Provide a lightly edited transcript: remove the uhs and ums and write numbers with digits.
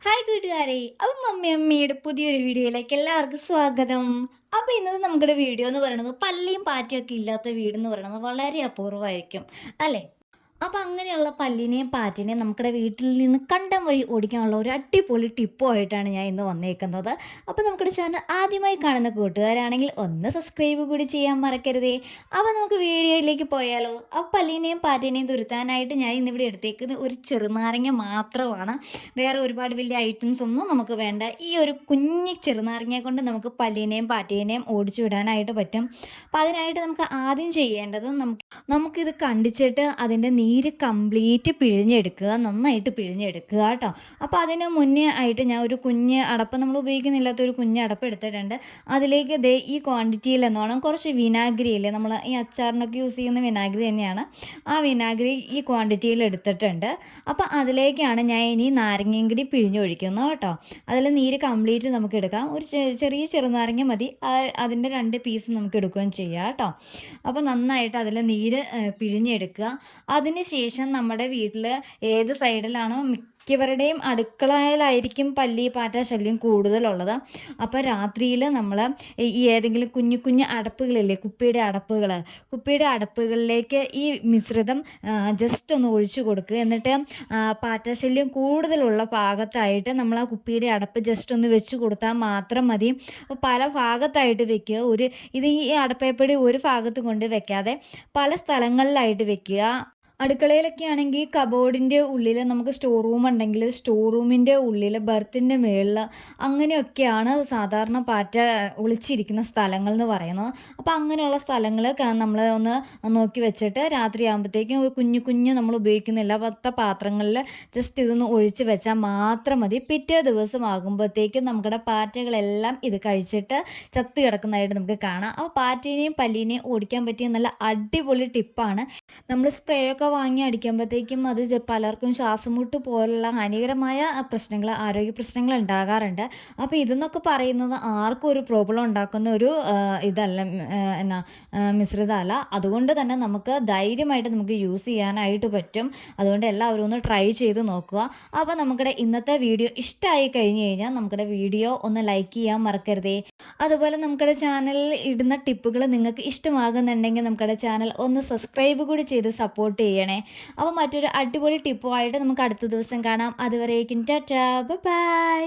Hi കൂട്ടുകാരെ, അപ്പം അമ്മയുടെ പുതിയൊരു വീഡിയോയിലേക്ക് എല്ലാവർക്കും സ്വാഗതം. അപ്പോൾ ഇന്നത്തെ നമ്മുടെ വീഡിയോ എന്ന് പറയുന്നത് പല്ലിയും പാറ്റയൊക്കെ ഇല്ലാത്ത വീടെന്ന് പറയുന്നത് വളരെ അപൂർവമായിരിക്കും അല്ലേ? അപ്പോൾ അങ്ങനെയുള്ള പല്ലിനെയും പാറ്റിനെയും നമ്മുടെ വീട്ടിൽ നിന്ന് കണ്ടം വഴി ഓടിക്കാനുള്ള ഒരു അടിപൊളി ടിപ്പുമായിട്ടാണ് ഞാൻ ഇന്ന് വന്നേക്കുന്നത്. അപ്പോൾ നമ്മുടെ ചാനൽ ആദ്യമായി കാണുന്ന കൂട്ടുകാരാണെങ്കിൽ ഒന്ന് സബ്സ്ക്രൈബ് കൂടി ചെയ്യാൻ മറക്കരുതേ. അപ്പോൾ നമുക്ക് വീഡിയോയിലേക്ക് പോയാലോ? ആ പല്ലിനെയും പാറ്റിനെയും തുരുത്താനായിട്ട് ഞാൻ ഇന്നിവിടെ എടുത്തേക്കുന്നത് ഒരു ചെറുനാരങ്ങ മാത്രമാണ്. വേറെ ഒരുപാട് വലിയ ഐറ്റംസ് ഒന്നും നമുക്ക് വേണ്ട. ഈ ഒരു കുഞ്ഞ് ചെറുനാരങ്ങ കൊണ്ട് നമുക്ക് പല്ലിനെയും പാറ്റേനെയും ഓടിച്ചു വിടാനായിട്ട് പറ്റും. അപ്പോൾ അതിനായിട്ട് നമുക്ക് ആദ്യം ചെയ്യേണ്ടത് നമുക്കിത് കണ്ടിച്ചിട്ട് അതിൻ്റെ നീര് കംപ്ലീറ്റ് പിഴിഞ്ഞെടുക്കുക, നന്നായിട്ട് പിഴിഞ്ഞെടുക്കുക കേട്ടോ. അപ്പോൾ അതിന് മുന്നേ ആയിട്ട് ഞാൻ ഒരു കുഞ്ഞ് അടപ്പ്, നമ്മൾ ഉപയോഗിക്കുന്നില്ലാത്തൊരു കുഞ്ഞ് അടപ്പ് എടുത്തിട്ടുണ്ട്. അതിലേക്ക് ഈ ക്വാണ്ടിറ്റിയിൽ എന്നോണം കുറച്ച് വിനാഗിരിയില്ലേ, നമ്മൾ ഈ അച്ചാറിനൊക്കെ യൂസ് ചെയ്യുന്ന വിനാഗിരി തന്നെയാണ്. ആ വിനാഗിരി ഈ ക്വാണ്ടിറ്റിയിൽ എടുത്തിട്ടുണ്ട്. അപ്പോൾ അതിലേക്കാണ് ഞാൻ ഇനി നാരങ്ങയും കൂടി പിഴിഞ്ഞൊഴിക്കുന്നത് കേട്ടോ. അതിൽ നീര് കംപ്ലീറ്റ് നമുക്ക് എടുക്കാം. ഒരു ചെറിയ ചെറുനാരങ്ങ മതി, അതിൻ്റെ 2 പീസ് നമുക്ക് എടുക്കുകയും ചെയ്യാം കേട്ടോ. അപ്പോൾ നന്നായിട്ട് അതിൽ നീര് പിഴിഞ്ഞെടുക്കുക. അതിന് ശേഷം നമ്മുടെ വീട്ടിൽ ഏത് സൈഡിലാണോ മിക്കവരുടെയും അടുക്കളയിലായിരിക്കും പല്ലി പാറ്റ ശല്യം കൂടുതലുള്ളത്. അപ്പോൾ രാത്രിയിൽ നമ്മൾ ഈ ഏതെങ്കിലും കുഞ്ഞു കുഞ്ഞു അടപ്പുകളില്ലേ, കുപ്പിയുടെ അടപ്പുകളിലേക്ക് ഈ മിശ്രിതം ജസ്റ്റ് ഒന്ന് ഒഴിച്ചു കൊടുക്കുക. എന്നിട്ട് പാറ്റ ശല്യം കൂടുതലുള്ള ഭാഗത്തായിട്ട് നമ്മൾ ആ കുപ്പിയുടെ അടപ്പ് ജസ്റ്റ് ഒന്ന് വെച്ച് കൊടുത്താൽ മാത്രം മതി. അപ്പോൾ പല ഭാഗത്തായിട്ട് വെക്കുക. ഈ അടപ്പേപ്പടി ഒരു ഭാഗത്ത് കൊണ്ട് വെക്കാതെ പല സ്ഥലങ്ങളിലായിട്ട് വെക്കുക. അടുക്കളയിലൊക്കെ ആണെങ്കിൽ കബോർഡിൻ്റെ ഉള്ളിൽ നമുക്ക് സ്റ്റോർ റൂം ഉണ്ടെങ്കിൽ സ്റ്റോർ റൂമിൻ്റെ ഉള്ളിൽ ബർത്തിൻ്റെ മുകളിൽ അങ്ങനെയൊക്കെയാണ് സാധാരണ പാറ്റ ഒളിച്ചിരിക്കുന്ന സ്ഥലങ്ങൾ എന്ന് പറയുന്നത്. അപ്പോൾ അങ്ങനെയുള്ള സ്ഥലങ്ങൾ നമ്മൾ ഒന്ന് നോക്കി വെച്ചിട്ട് രാത്രി ആകുമ്പോഴത്തേക്കും കുഞ്ഞു കുഞ്ഞു നമ്മൾ ഉപയോഗിക്കുന്നില്ല പാത്രങ്ങളിൽ ജസ്റ്റ് ഇതൊന്ന് ഒഴിച്ച് വെച്ചാൽ മാത്രം മതി. പിറ്റേ ദിവസം ആകുമ്പോഴത്തേക്കും നമ്മുടെ പാറ്റകളെല്ലാം ഇത് കഴിച്ചിട്ട് ചത്ത് കിടക്കുന്നതായിട്ട് നമുക്ക് കാണാം. അപ്പോൾ പാറ്റേനെയും പല്ലീനെയും ഓടിക്കാൻ പറ്റിയ നല്ല അടിപൊളി ടിപ്പാണ്. നമ്മൾ സ്പ്രേ ഒക്കെ വാങ്ങി അടിക്കുമ്പോഴത്തേക്കും അത് പലർക്കും ശ്വാസമുട്ട് പോലുള്ള ഹാനികരമായ ആരോഗ്യ പ്രശ്നങ്ങൾ ഉണ്ടാകാറുണ്ട്. അപ്പോൾ ഇതെന്നൊക്കെ പറയുന്നത് ആർക്കും ഒരു പ്രോബ്ലം ഉണ്ടാക്കുന്ന ഒരു ഇതല്ല, മിശ്രിതമല്ല. അതുകൊണ്ട് തന്നെ നമുക്ക് ധൈര്യമായിട്ട് നമുക്ക് യൂസ് ചെയ്യാനായിട്ട് പറ്റും. അതുകൊണ്ട് എല്ലാവരും ഒന്ന് ട്രൈ ചെയ്ത് നോക്കുക. അപ്പോൾ നമ്മുടെ ഇന്നത്തെ വീഡിയോ ഇഷ്ടമായി കഴിഞ്ഞ് കഴിഞ്ഞാൽ നമ്മുടെ വീഡിയോ ഒന്ന് ലൈക്ക് ചെയ്യാൻ മറക്കരുതേ. അതുപോലെ നമ്മുടെ ചാനലിൽ ഇടുന്ന ടിപ്പുകൾ നിങ്ങൾക്ക് ഇഷ്ടമാകുന്നുണ്ടെങ്കിൽ നമ്മുടെ ചാനൽ ഒന്ന് സബ്സ്ക്രൈബ് കൂടി ചെയ്ത് സപ്പോർട്ട് ചെയ്യണേ. അപ്പോൾ മറ്റൊരു അടിപൊളി ടിപ്പുമായിട്ട് നമുക്ക് അടുത്ത ദിവസം കാണാം. അതുവരേക്കും ടാറ്റാ, ബൈ.